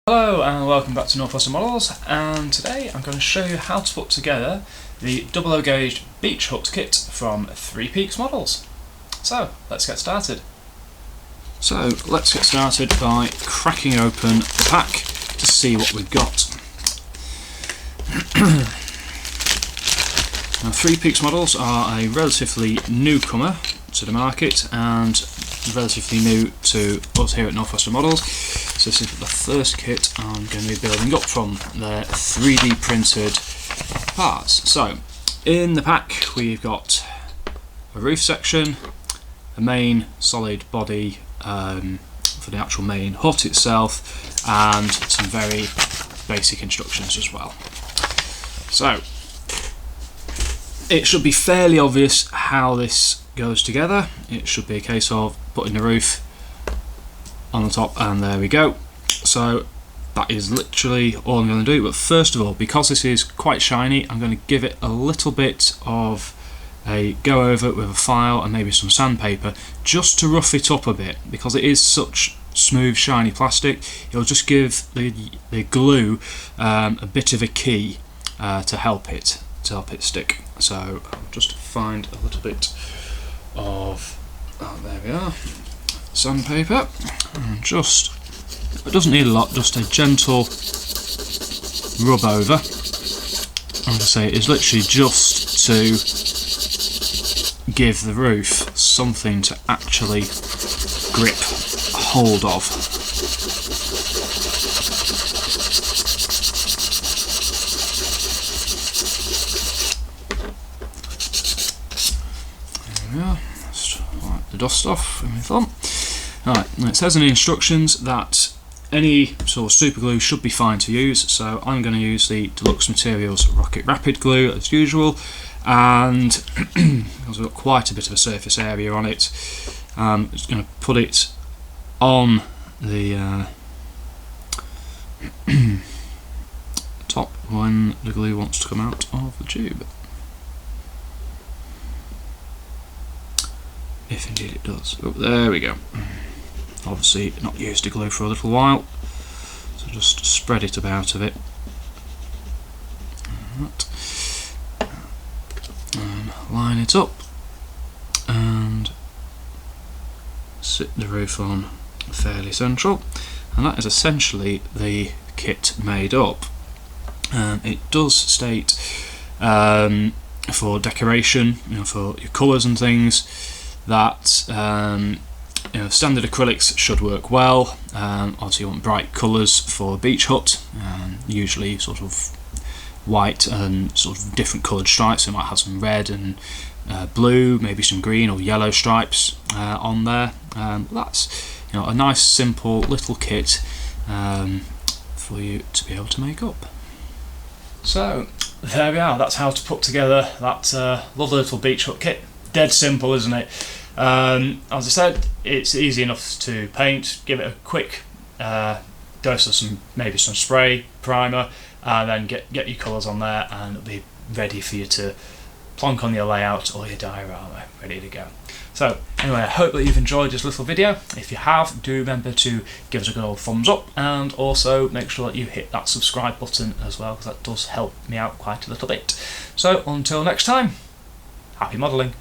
Hello and welcome back to Northwestern Models, and today I'm going to show you how to put together the 00 gauge beach hooked kit from Three Peaks Models. So let's get started. So let's get started by cracking open the pack to see what we've got. Now, Three Peaks Models are a relatively newcomer to the market and relatively new to us here at Northwestern Models. So this is the first kit I'm going to be building up from their 3D printed parts. So in the pack we've got a roof section, a main solid body for the actual main hut itself, and some very basic instructions as well. So it should be fairly obvious how this goes together. It should be a case of putting the roof on the top, and there we go. So that is literally all I'm going to do. But first of all, because this is quite shiny, I'm going to give it a little bit of a go over it with a file and maybe some sandpaper just to rough it up a bit, because it is such smooth shiny plastic. It'll just give the glue a bit of a key to help it stick. So I'll just find a little bit of there we are, sandpaper, and just, it doesn't need a lot, just a gentle rub over. As I say, it's literally just to give the roof something to actually grip hold of. There we are. Just wipe the dust off with my thumb. Right, it says in the instructions that any sort of super glue should be fine to use, so I'm going to use the Deluxe Materials Rocket Rapid glue as usual, and because we've got quite a bit of a surface area on it, I'm just going to put it on the top when the glue wants to come out of the tube. If indeed it does. Oh, there we go. Obviously not used the glue for a little while, so just spread it about a bit. Line it up and sit the roof on fairly central, and that is essentially the kit made up. It does state for decoration, for your colours and things, that standard acrylics should work well. Obviously you want bright colours for beach hut, usually sort of white and sort of different coloured stripes. So it might have some red and blue, maybe some green or yellow stripes on there. That's a nice simple little kit for you to be able to make up. So there we are, that's how to put together that lovely little beach hut kit. Dead simple, isn't it? As I said, it's easy enough to paint. Give it a quick dose of maybe some spray, primer, and then get your colours on there, and it'll be ready for you to plonk on your layout or your diorama, ready to go. So anyway, I hope that you've enjoyed this little video. If you have, do remember to give us a good old thumbs up, and also make sure that you hit that subscribe button as well, because that does help me out quite a little bit. So until next time, happy modelling.